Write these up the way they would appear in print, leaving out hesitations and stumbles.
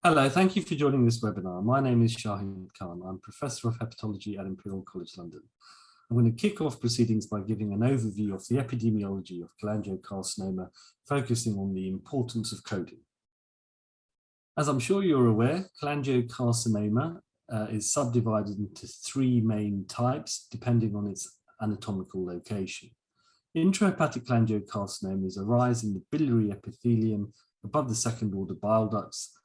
Hello, thank you for joining this webinar. My name is Shahid Khan. I'm Professor of Hepatology at Imperial College London. I'm going to kick off proceedings by giving an overview of the epidemiology of cholangiocarcinoma, focusing on the importance of coding. As I'm sure you're aware, cholangiocarcinoma is subdivided into three main types, depending on its anatomical location. Intrahepatic cholangiocarcinomas arise in the biliary epithelium above the second order bile ducts,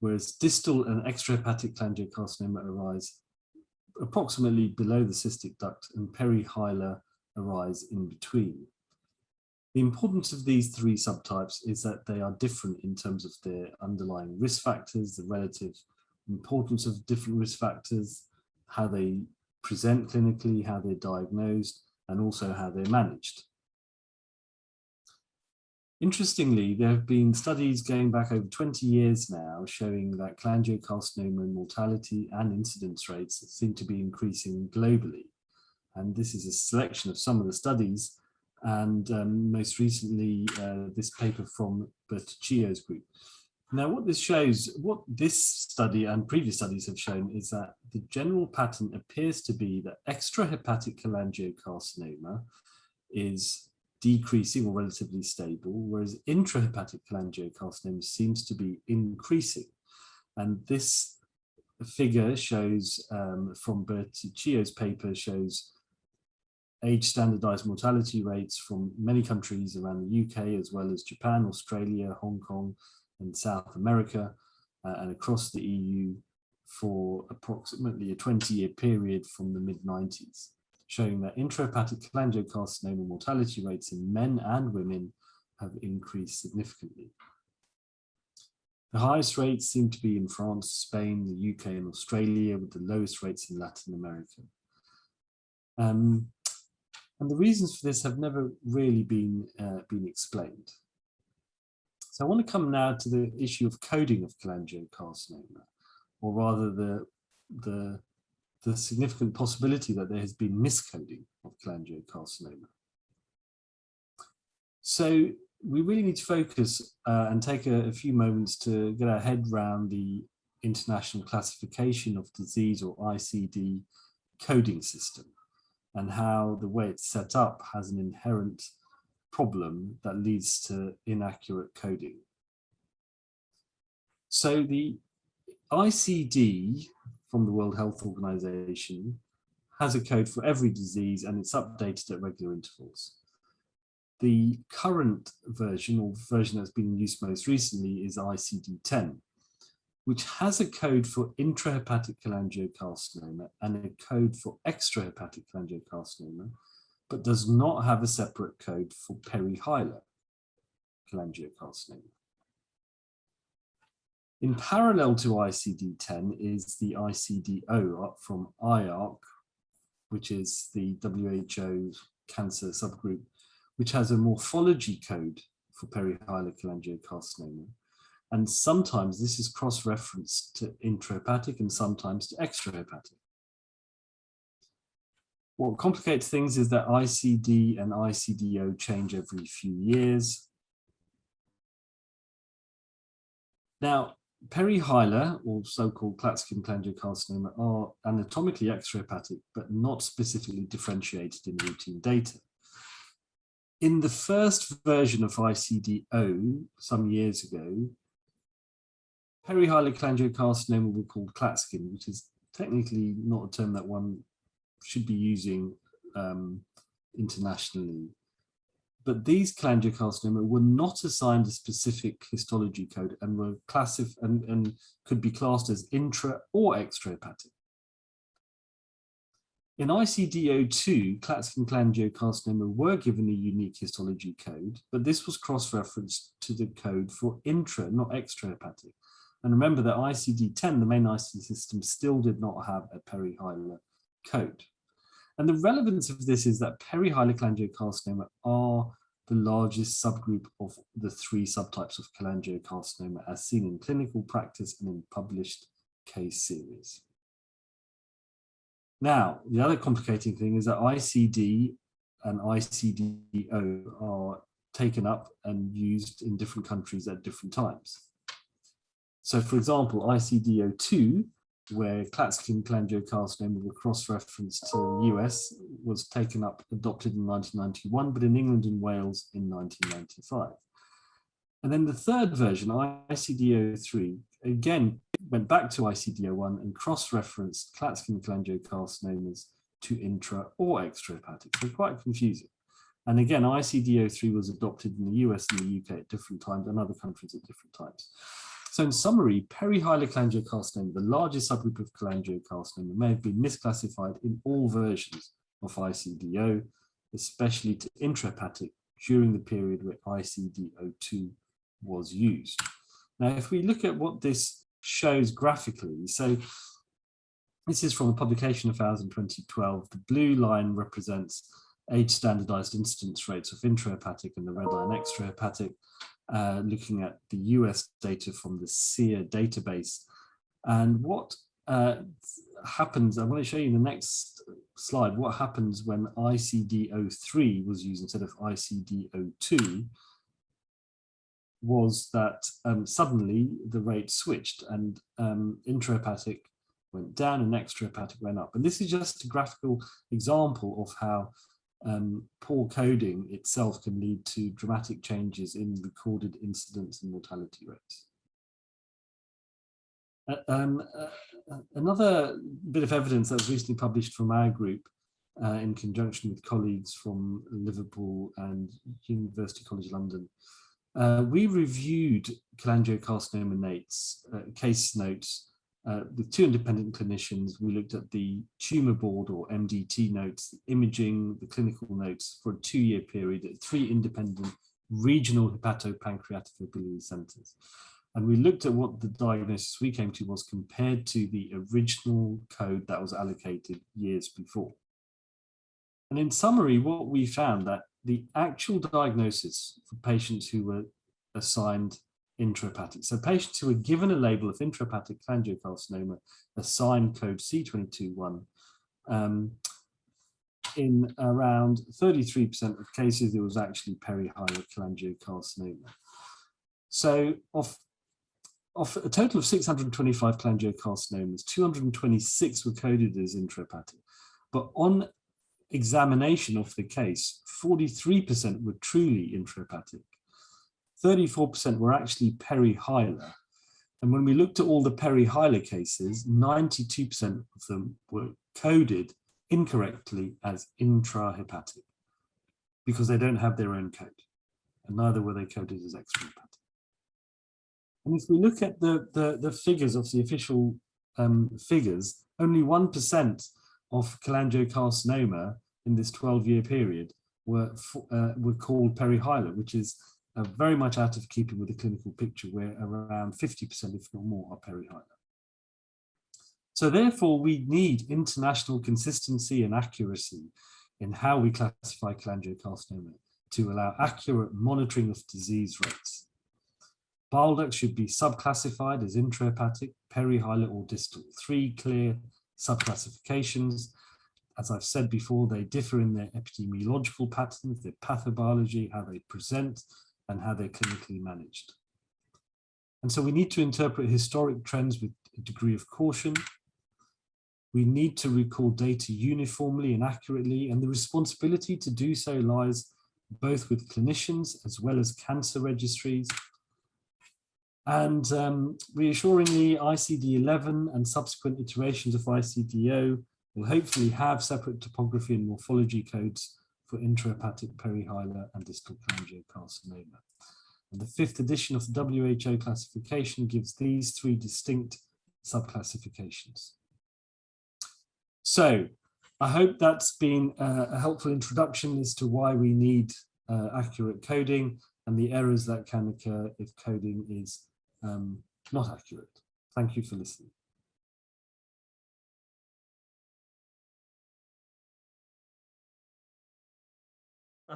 whereas distal and extrahepatic cholangiocarcinoma arise approximately below the cystic duct and perihilar arise in between. The importance of these three subtypes is that they are different in terms of their underlying risk factors, the relative importance of different risk factors, how they present clinically, how they're diagnosed, and also how they're managed. Interestingly, there have been studies going back over 20 years now showing that cholangiocarcinoma mortality and incidence rates seem to be increasing globally. And this is a selection of some of the studies, and most recently this paper from Bertuccio's group. Now what this shows, what this study and previous studies have shown, is that the general pattern appears to be that extrahepatic cholangiocarcinoma is decreasing or relatively stable, whereas intrahepatic cholangiocarcinoma seems to be increasing. And this figure shows, from Bertuccio's paper, shows age standardized mortality rates from many countries around the UK, as well as Japan, Australia, Hong Kong, and South America, and across the EU for approximately a 20-year period from the mid-90s. Showing that intrahepatic cholangiocarcinoma mortality rates in men and women have increased significantly. The highest rates seem to be in France, Spain, the UK, and Australia, with the lowest rates in Latin America. And the reasons for this have never really been explained. So I want to come now to the issue of coding of cholangiocarcinoma, or rather the significant possibility that there has been miscoding of cholangiocarcinoma. So we really need to focus and take a few moments to get our head around the International Classification of Disease, or ICD, coding system, and how the way it's set up has an inherent problem that leads to inaccurate coding. So the ICD from the World Health Organization has a code for every disease, and it's updated at regular intervals. The current version, or version that's been in use most recently, is ICD-10, which has a code for intrahepatic cholangiocarcinoma and a code for extrahepatic cholangiocarcinoma, but does not have a separate code for perihilar cholangiocarcinoma. In parallel to ICD-10 is the ICD-0 from IARC, which is the WHO cancer subgroup, which has a morphology code for perihilar cholangiocarcinoma. And sometimes this is cross-referenced to intrahepatic and sometimes to extrahepatic. What complicates things is that ICD and ICD-0 change every few years. Now, perihilar, or so-called Klatskin cholangiocarcinoma, are anatomically extrahepatic, but not specifically differentiated in routine data. In the first version of ICD-0, some years ago, perihilar cholangiocarcinoma were called Klatskin, which is technically not a term that one should be using internationally. But these cholangiocarcinoma were not assigned a specific histology code and were classified and could be classed as intra or extrahepatic. In ICD-02, Klatskin cholangiocarcinoma were given a unique histology code, but this was cross-referenced to the code for intra, not extrahepatic. And remember that ICD-10, the main ICD system, still did not have a perihilar code. And the relevance of this is that perihilar cholangiocarcinoma are the largest subgroup of the three subtypes of cholangiocarcinoma as seen in clinical practice and in published case series. Now, the other complicating thing is that ICD and ICD-0 are taken up and used in different countries at different times. So for example, ICD-02, where Klatskin cholangiocarcinoma with cross-reference to the US was taken up, adopted in 1991, but in England and Wales in 1995. And then the third version, ICD-03, again, went back to ICD-01 and cross-referenced Klatskin cholangiocarcinomas to intra or extrahepatic. So quite confusing. And again, ICD-03 was adopted in the US and the UK at different times and other countries at different times. So in summary, perihilar cholangiocarcinoma, the largest subgroup of cholangiocarcinoma, may have been misclassified in all versions of ICD-0, especially to intrahepatic during the period where ICD-02 was used. Now, if we look at what this shows graphically, so this is from a publication of ours in 2012. The blue line represents age-standardized incidence rates of intrahepatic and the red line extrahepatic, looking at the US data from the CCA database. And what happens, I want to show you in the next slide, what happens when ICD-03 was used instead of ICD-02, was that suddenly the rate switched and intrahepatic went down and extrahepatic went up. And this is just a graphical example of how poor coding itself can lead to dramatic changes in recorded incidence and mortality rates. Another bit of evidence that was recently published from our group in conjunction with colleagues from Liverpool and University College London. We reviewed cholangiocarcinoma case notes with 2 independent clinicians. We looked at the tumor board or MDT notes, the imaging, the clinical notes for a 2-year period at 3 independent regional hepatopancreatic biliary centers. And we looked at what the diagnosis we came to was compared to the original code that was allocated years before. And in summary, what we found that the actual diagnosis for patients who were assigned intrahepatic, so patients who were given a label of intrahepatic cholangiocarcinoma, assigned code C221, in around 33% of cases, it was actually perihilar cholangiocarcinoma. So of a total of 625 cholangiocarcinomas, 226 were coded as intrahepatic, but on examination of the case, 43% were truly intrahepatic, 34% were actually perihilar. And when we looked at all the perihilar cases, 92% of them were coded incorrectly as intrahepatic because they don't have their own code, and neither were they coded as extrahepatic. And if we look at the figures of the official figures, only 1% of cholangiocarcinoma in this 12-year period were called perihilar, which is very much out of keeping with the clinical picture, where around 50%, if not more, are perihilar. So therefore, we need international consistency and accuracy in how we classify cholangiocarcinoma to allow accurate monitoring of disease rates. Bile ducts should be subclassified as intrahepatic, perihilar, or distal. 3 clear subclassifications. As I've said before, they differ in their epidemiological patterns, their pathobiology, how they present, and how they're clinically managed. And so we need to interpret historic trends with a degree of caution. We need to record data uniformly and accurately, and the responsibility to do so lies both with clinicians as well as cancer registries. And reassuringly, ICD-11 and subsequent iterations of ICD-0 will hopefully have separate topography and morphology codes for intrahepatic, perihilar, and distal cholangiocarcinoma. And the 5th edition of the WHO classification gives these 3 distinct subclassifications. So I hope that's been a helpful introduction as to why we need accurate coding and the errors that can occur if coding is not accurate. Thank you for listening.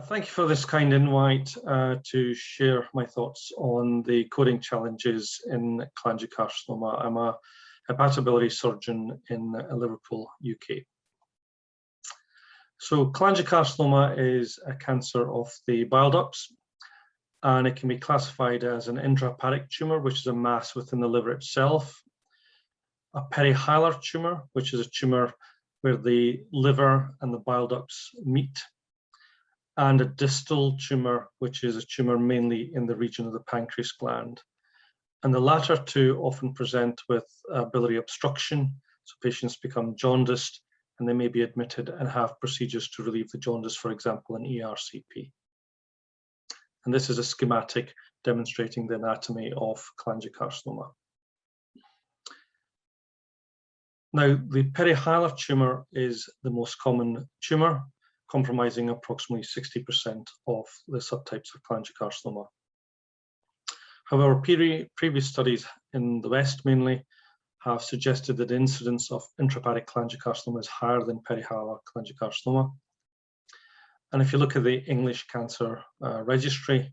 Thank you for this kind invite to share my thoughts on the coding challenges in cholangiocarcinoma. I'm a hepatobiliary surgeon in Liverpool, UK. So cholangiocarcinoma is a cancer of the bile ducts. and it can be classified as an intrahepatic tumor, which is a mass within the liver itself, a perihilar tumor, which is a tumor where the liver and the bile ducts meet, and a distal tumor, which is a tumor mainly in the region of the pancreas gland. And the latter two often present with biliary obstruction, so patients become jaundiced, and they may be admitted and have procedures to relieve the jaundice, for example, an ERCP. And this is a schematic demonstrating the anatomy of cholangiocarcinoma. Now, the perihilar tumor is the most common tumor, comprising approximately 60% of the subtypes of cholangiocarcinoma. However, previous studies in the West mainly have suggested that the incidence of intrahepatic cholangiocarcinoma is higher than perihilar cholangiocarcinoma. And if you look at the English Cancer Registry,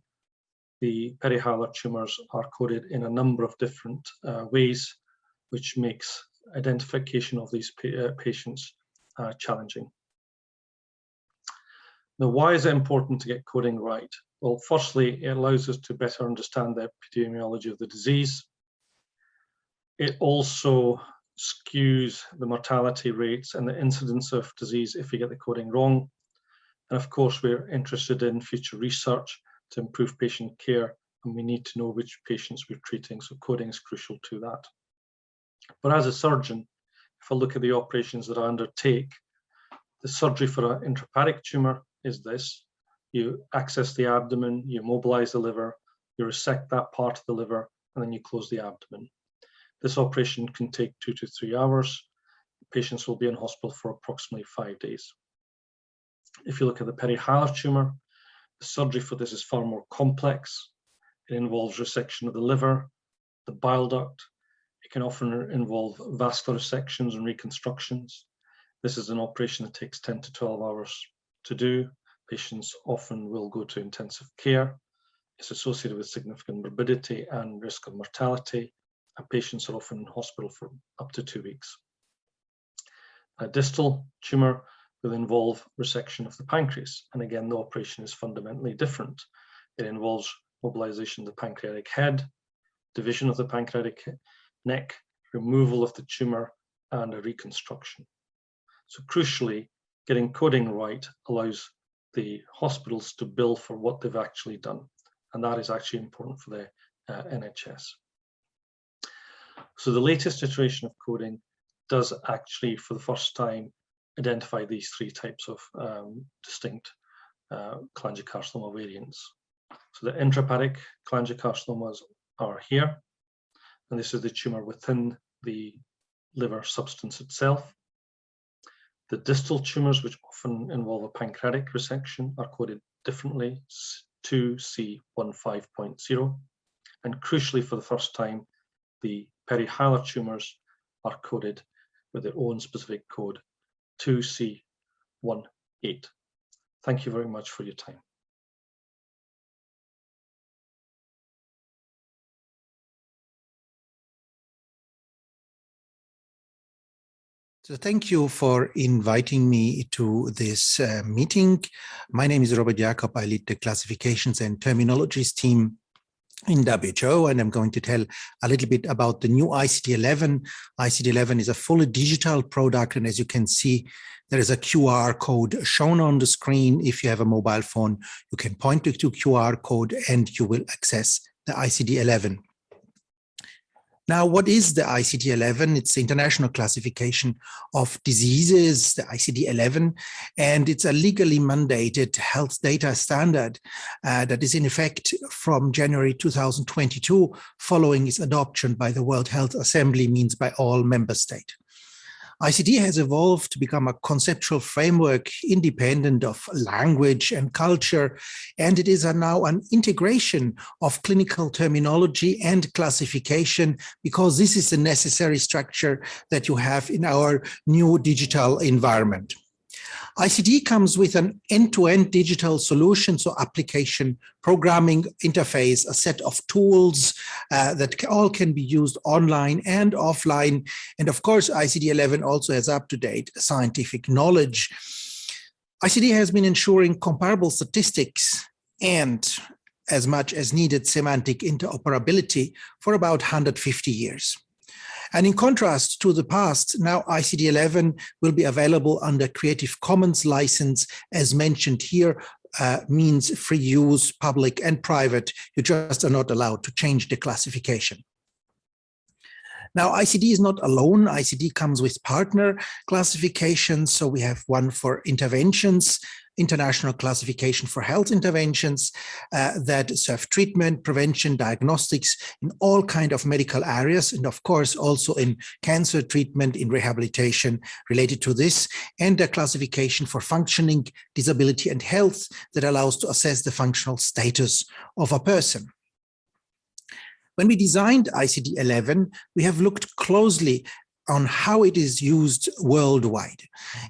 the perihilar tumors are coded in a number of different ways, which makes identification of these patients challenging. Now, why is it important to get coding right? Well, firstly, it allows us to better understand the epidemiology of the disease. It also skews the mortality rates and the incidence of disease if we get the coding wrong. And of course, we're interested in future research to improve patient care, and we need to know which patients we're treating, so coding is crucial to that. But as a surgeon, if I look at the operations that I undertake, the surgery for an intrahepatic tumor is this. You access the abdomen, you mobilize the liver, you resect that part of the liver, and then you close the abdomen. This operation can take 2 to 3 hours. Patients will be in hospital for approximately 5 days. If you look at the perihilar tumor, the surgery for this is far more complex. It involves resection of the liver, the bile duct. It can often involve vascular resections and reconstructions. This is an operation that takes 10 to 12 hours to do. Patients often will go to intensive care. It's associated with significant morbidity and risk of mortality, and patients are often in hospital for up to 2 weeks. A distal tumor will involve resection of the pancreas, and again, the operation is fundamentally different. It involves mobilization of the pancreatic head, division of the pancreatic neck, removal of the tumor, and a reconstruction. So crucially, getting coding right allows the hospitals to bill for what they've actually done, and that is actually important for the NHS. So the latest iteration of coding does actually, for the first time, identify these 3 types of distinct cholangiocarcinoma variants. So the intrahepatic cholangiocarcinomas are here, and this is the tumor within the liver substance itself. The distal tumors, which often involve a pancreatic resection, are coded differently, 2C15.0, and crucially, for the first time, the perihilar tumors are coded with their own specific code, 2C18. Thank you very much for your time. So thank you for inviting me to this meeting. My name is Robert Jakob. I lead the classifications and terminologies team in WHO, and I'm going to tell a little bit about the new ICD-11. ICD-11 is a fully digital product, and as you can see, there is a QR code shown on the screen. If you have a mobile phone, you can point to the QR code and you will access the ICD-11. Now, what is the ICD-11? It's the International Classification of Diseases, the ICD-11, and it's a legally mandated health data standard that is in effect from January 2022, following its adoption by the World Health Assembly, means by all member states. ICD has evolved to become a conceptual framework independent of language and culture, and it is now an integration of clinical terminology and classification, because this is the necessary structure that you have in our new digital environment. ICD comes with an end-to-end digital solution, so application, programming interface, a set of tools that all can be used online and offline. And of course, ICD-11 also has up-to-date scientific knowledge. ICD has been ensuring comparable statistics and as much as needed semantic interoperability for about 150 years. And in contrast to the past, now ICD-11 will be available under Creative Commons license, as mentioned here, means free use, public and private. You just are not allowed to change the classification. Now, ICD is not alone. ICD comes with partner classifications. So we have one for interventions, International Classification for Health Interventions that serve treatment, prevention, diagnostics in all kinds of medical areas, and of course also in cancer treatment, in rehabilitation related to this, and a classification for functioning, disability and health that allows to assess the functional status of a person. When we designed ICD-11, we have looked closely on how it is used worldwide.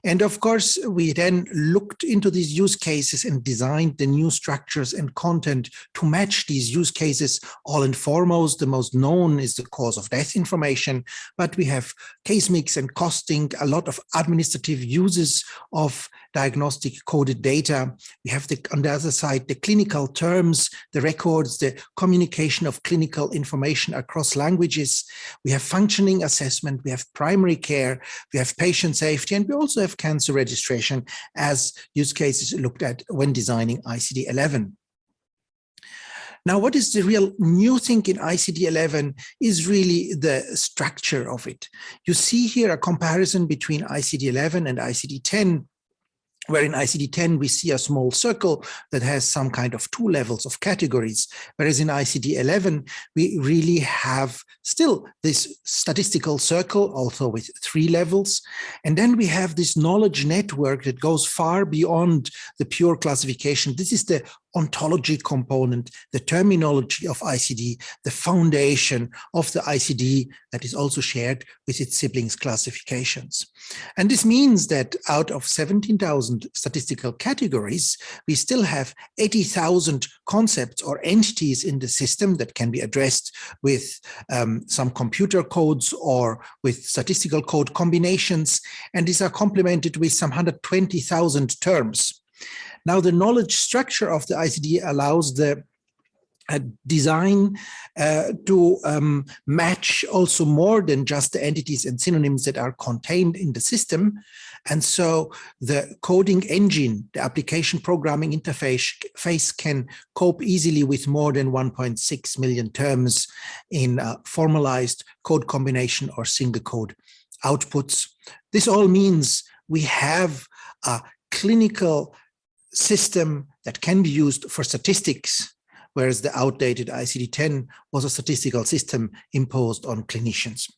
And of course, we then looked into these use cases and designed the new structures and content to match these use cases. All and foremost, the most known is the cause of death information, but we have case mix and costing, a lot of administrative uses of diagnostic coded data. We have on the other side, the clinical terms, the records, the communication of clinical information across languages. We have functioning assessment, we have primary care, we have patient safety, and we also have cancer registration as use cases looked at when designing ICD-11. Now, what is the real new thing in ICD-11 is really the structure of it. You see here a comparison between ICD-11 and ICD-10, where in ICD-10 we see a small circle that has some kind of 2 levels of categories, whereas in ICD-11 we really have still this statistical circle, also with 3 levels. And then we have this knowledge network that goes far beyond the pure classification. This is the ontology component, the terminology of ICD, the foundation of the ICD that is also shared with its siblings classifications. And this means that out of 17,000 statistical categories, we still have 80,000 concepts or entities in the system that can be addressed with some computer codes or with statistical code combinations. And these are complemented with some 120,000 terms. Now, the knowledge structure of the ICD allows the design to match also more than just the entities and synonyms that are contained in the system. And so the coding engine, the application programming interface can cope easily with more than 1.6 million terms in formalized code combination or single code outputs. This all means we have a clinical system that can be used for statistics, whereas the outdated ICD-10 was a statistical system imposed on clinicians.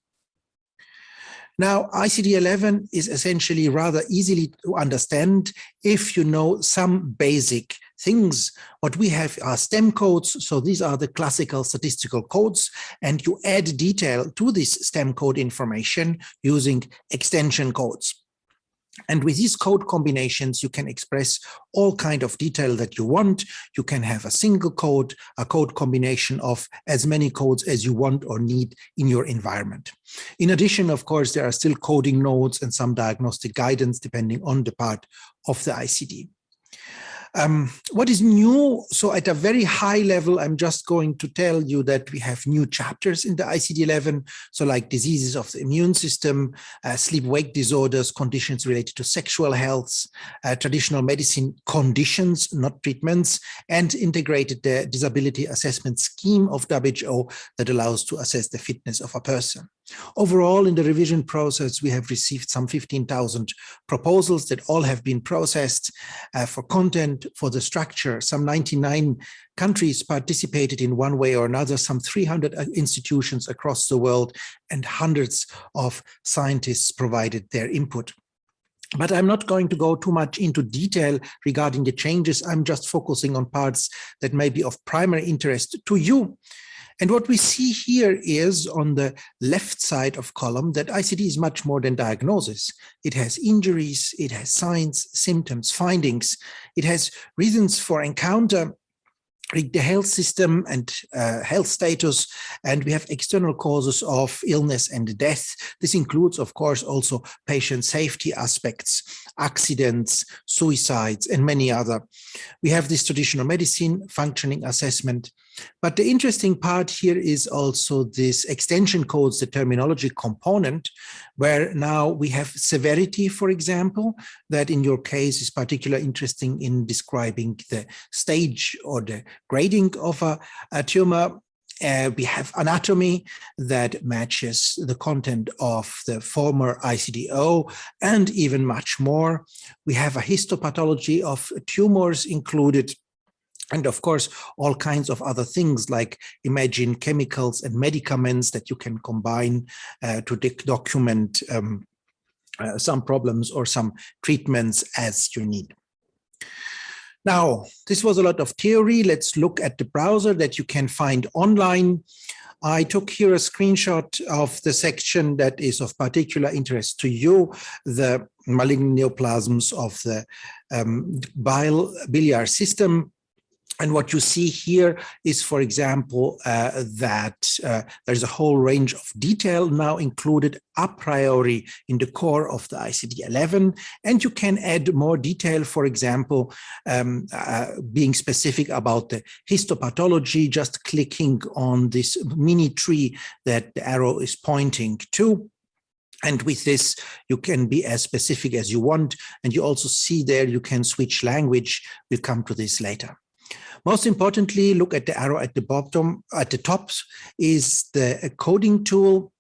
Now, ICD-11 is essentially rather easily to understand if you know some basic things. What we have are stem codes, so these are the classical statistical codes, and you add detail to this stem code information using extension codes. And with these code combinations, you can express all kinds of detail that you want. You can have a single code, a code combination of as many codes as you want or need in your environment. In addition, of course, there are still coding nodes and some diagnostic guidance depending on the part of the ICD. What is new? So at a very high level, I'm just going to tell you that we have new chapters in the ICD-11. So like diseases of the immune system, sleep-wake disorders, conditions related to sexual health, traditional medicine conditions, not treatments, and integrated the disability assessment scheme of WHO that allows to assess the fitness of a person. Overall, in the revision process, we have received some 15,000 proposals that all have been processed for content, for the structure. Some 99 countries participated in one way or another, some 300 institutions across the world, and hundreds of scientists provided their input. But I'm not going to go too much into detail regarding the changes. I'm just focusing on parts that may be of primary interest to you. And what we see here is on the left side of column that ICD is much more than diagnosis. It has injuries, it has signs, symptoms, findings, it has reasons for encounter, the health system and health status, and we have external causes of illness and death. This includes, of course, also patient safety aspects, accidents, suicides, and many other. We have this traditional medicine functioning assessment. But the interesting part here is also this extension codes, the terminology component, where now we have severity, for example, that in your case is particularly interesting in describing the stage or the grading of a tumor. We have anatomy that matches the content of the former ICD-0 and even much more. We have a histopathology of tumors included. And of course, all kinds of other things like imaging chemicals and medicaments that you can combine to document some problems or some treatments as you need. Now, this was a lot of theory. Let's look at the browser that you can find online. I took here a screenshot of the section that is of particular interest to you, the malignant neoplasms of the biliary system. And what you see here is, for example, that there's a whole range of detail now included a priori in the core of the ICD-11, and you can add more detail, for example, being specific about the histopathology, just clicking on this mini tree that the arrow is pointing to. And with this, you can be as specific as you want. And you also see there you can switch language. We'll come to this later. Most importantly, look at the arrow at the bottom, at the top is the coding tool.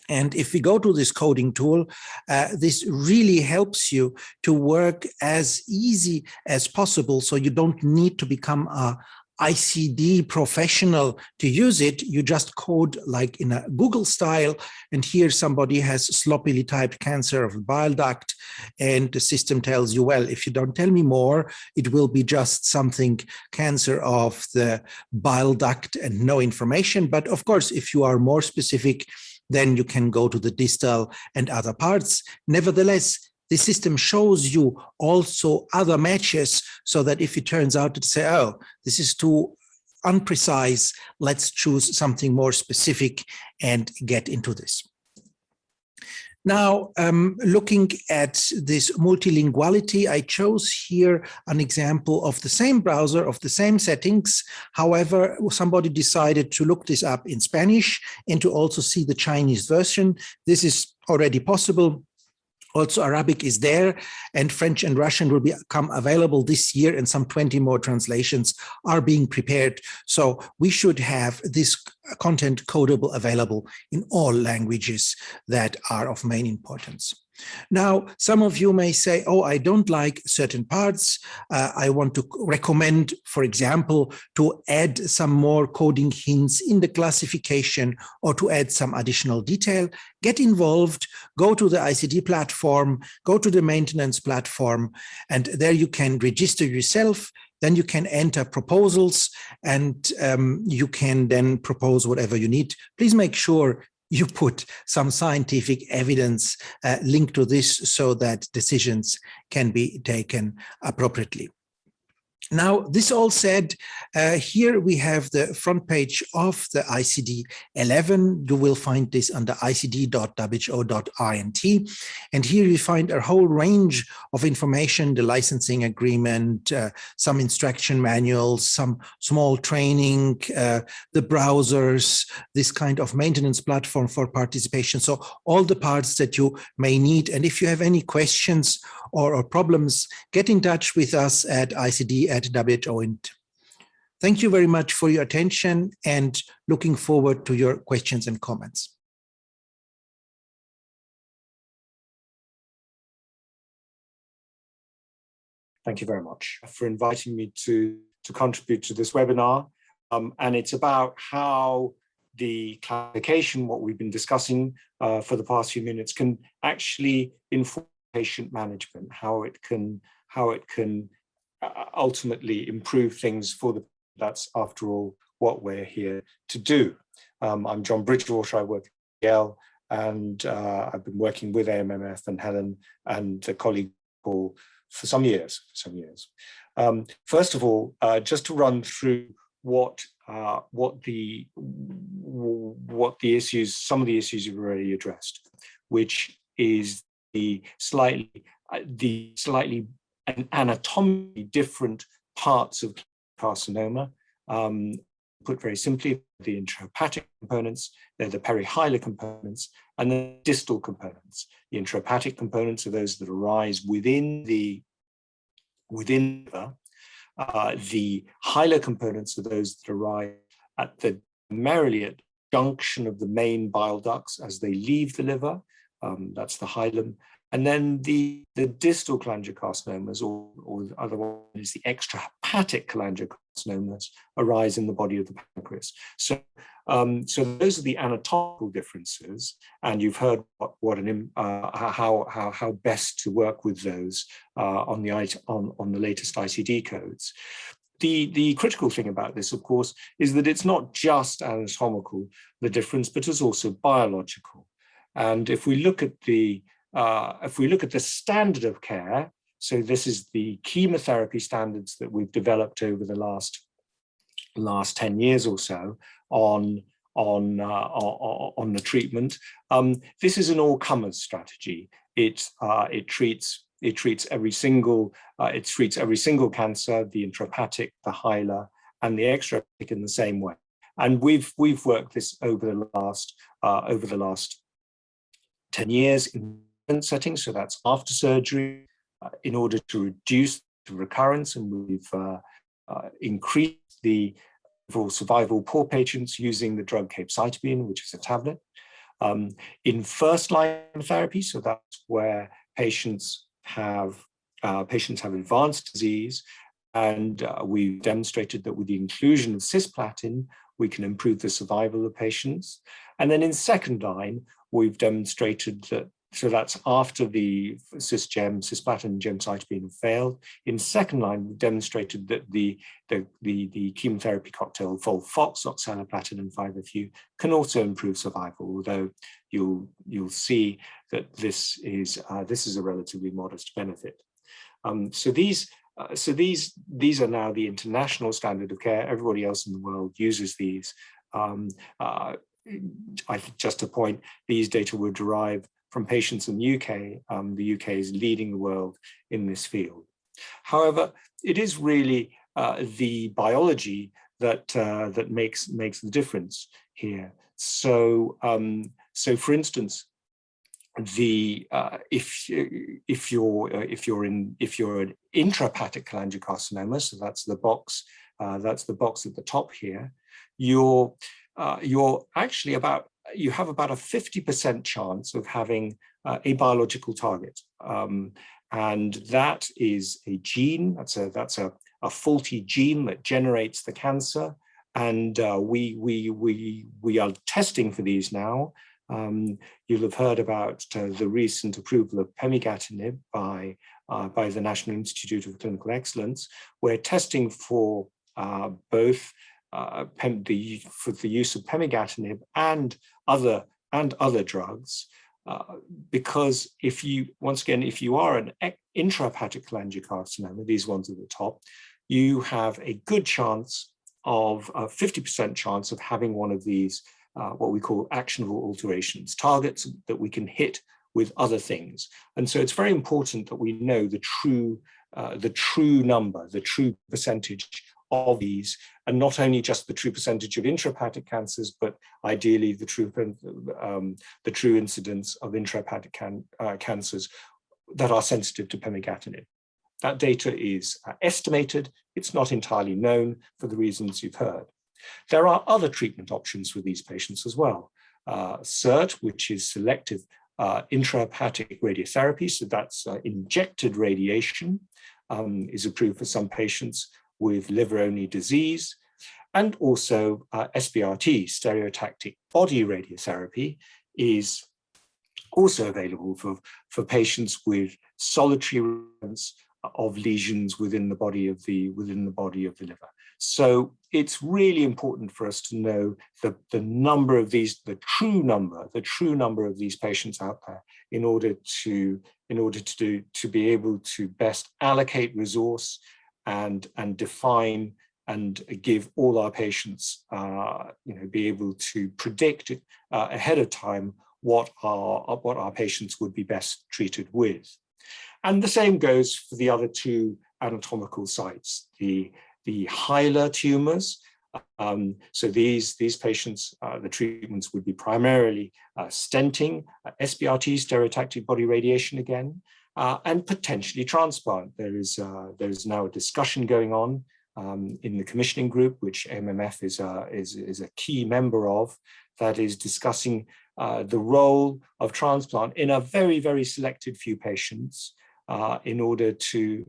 And if we go to this coding tool, this really helps you to work as easy as possible. So you don't need to become a ICD professional to use it. You just code like in a Google style. And here somebody has sloppily typed cancer of the bile duct, and the system tells you, well, if you don't tell me more, it will be just something cancer of the bile duct and no information. But of course, if you are more specific, then you can go to the distal and other parts. Nevertheless, the system shows you also other matches so that if it turns out to say, oh, this is too unprecise, let's choose something more specific and get into this. Now, looking at this multilinguality, I chose here an example of the same browser, of the same settings. However, somebody decided to look this up in Spanish and to also see the Chinese version. This is already possible. Also, Arabic is there, and French and Russian will become available this year, and some 20 more translations are being prepared. So we should have this content codable available in all languages that are of main importance. Now, some of you may say, oh, I don't like certain parts. I want to recommend, for example, to add some more coding hints in the classification or to add some additional detail. Get involved, go to the ICD platform, go to the maintenance platform, and there you can register yourself. Then you can enter proposals and you can then propose whatever you need. Please make sure you put some scientific evidence linked to this so that decisions can be taken appropriately. Now, this all said, here we have the front page of the ICD-11. You will find this under icd.who.int. And here you find a whole range of information, the licensing agreement, some instruction manuals, some small training, the browsers, this kind of maintenance platform for participation. So all the parts that you may need. And if you have any questions or problems, get in touch with us at ICD@WHO. Thank you very much for your attention and looking forward to your questions and comments. Thank you very much for inviting me to contribute to this webinar. And it's about how the classification, what we've been discussing for the past few minutes, can actually inform patient management, how it can ultimately improve things for the. That's after all what we're here to do. I'm John Bridgewater. I work at Yale, and I've been working with AMMF and Helen and a colleague for some years. First of all, just to run through what the issues, some of the issues you've already addressed, which is the slightly anatomically different parts of carcinoma. Put very simply, the intrahepatic components, they're the perihilar components, and the distal components. The intrahepatic components are those that arise within the liver. The hilar components are those that arise primarily at junction of the main bile ducts as they leave the liver. That's the hilum. And then the distal cholangiocarcinomas, or otherwise the extrahepatic cholangiocarcinomas, arise in the body of the pancreas. So those are the anatomical differences, and you've heard how best to work with those on the latest ICD codes. The critical thing about this, of course, is that it's not just anatomical, the difference, but it's also biological. And if we look at the standard of care, so this is the chemotherapy standards that we've developed over the last 10 years or so on the treatment. This is an all-comers strategy. It treats every single cancer, the intrahepatic, the hilar, and the extrahepatic in the same way. And we've worked this over the last 10 years in settings, so that's after surgery, in order to reduce the recurrence, and we've increased the overall survival poor patients using the drug capecitabine, which is a tablet. In first-line therapy, so that's where patients have advanced disease, and we've demonstrated that with the inclusion of cisplatin, we can improve the survival of patients. And then in second line, we've demonstrated that, so that's after the cisplatin and gemcitabine have failed. In second line, we've demonstrated that the chemotherapy cocktail FOLFOX, oxaliplatin, and 5-FU can also improve survival, although you'll see that this is a relatively modest benefit. So these are now the international standard of care. Everybody else in the world uses these. I think just to point, these data were derived from patients in the UK. The UK is leading the world in this field. However, it is really the biology that makes the difference here. So for instance, if you're an intrahepatic cholangiocarcinoma, so that's the box at the top here, you have about a 50% chance of having a biological target, and that is a gene. That's a faulty gene that generates the cancer, and we are testing for these now. You'll have heard about the recent approval of pemigatinib by the National Institute of Clinical Excellence. We're testing for both for the use of pemigatinib and other drugs, because if you are an intrahepatic cholangiocarcinoma, these ones at the top, you have a good chance of 50% chance of having one of these what we call actionable alterations, targets that we can hit with other things. And so it's very important that we know the true number, the true percentage of these, and not only just the true percentage of intrahepatic cancers, but ideally the true incidence of intrahepatic cancers that are sensitive to pemigatinib. That data is estimated. It's not entirely known for the reasons you've heard. There are other treatment options for these patients as well. SIRT, which is selective intrahepatic radiotherapy, so that's injected radiation, is approved for some patients with liver-only disease, and also SBRT, stereotactic body radiotherapy, is also available for patients with solitary recurrence of lesions within the body of the liver. So it's really important for us to know the number of these, the true number of these patients out there in order to be able to best allocate resource and define and give all our patients, be able to predict ahead of time what our patients would be best treated with. And the same goes for the other two anatomical sites, the hilar tumors. So these patients, the treatments would be primarily stenting, SBRT, stereotactic body radiation again, and potentially transplant. There is now a discussion going on in the commissioning group, which MMF is a key member of, that is discussing the role of transplant in a very, very selected few patients in order to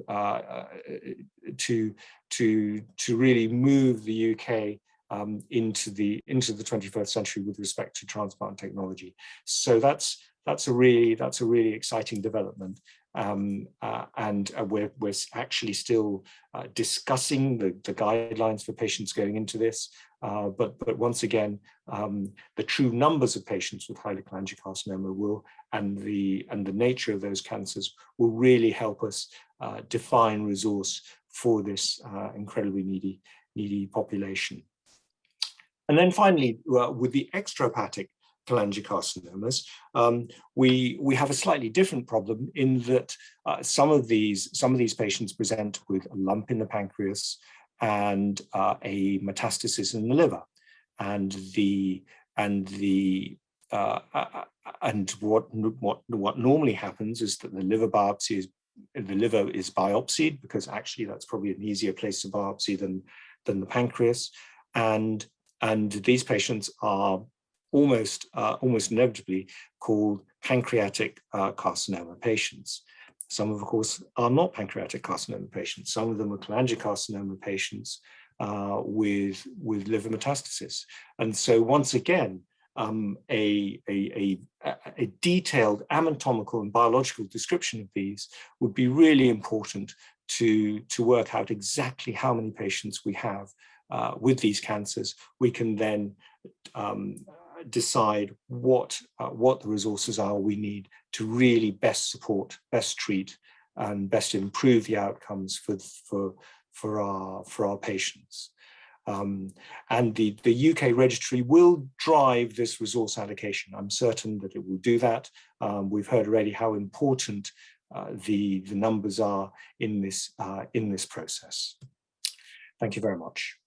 really move the UK into the 21st century with respect to transplant technology. So that's a really exciting development, and we're actually still discussing the guidelines for patients going into this. But once again, the true numbers of patients with hilar cholangiocarcinoma and the nature of those cancers will really help us define resource for this incredibly needy population. And then finally, with the extrahepatic cholangiocarcinomas, we have a slightly different problem in that some of these patients present with a lump in the pancreas and a metastasis in the liver, and what normally happens is that the liver is biopsied, because actually that's probably an easier place to biopsy than the pancreas, and these patients are almost inevitably called pancreatic carcinoma patients. Some, of course, are not pancreatic carcinoma patients. Some of them are cholangiocarcinoma patients with liver metastasis. And so once again, a detailed anatomical and biological description of these would be really important to work out exactly how many patients we have with these cancers. We can then decide what the resources are we need to really best support, best treat, and best improve the outcomes for our patients. And the UK registry will drive this resource allocation. I'm certain that it will do that. We've heard already how important the numbers are in this process. Thank you very much.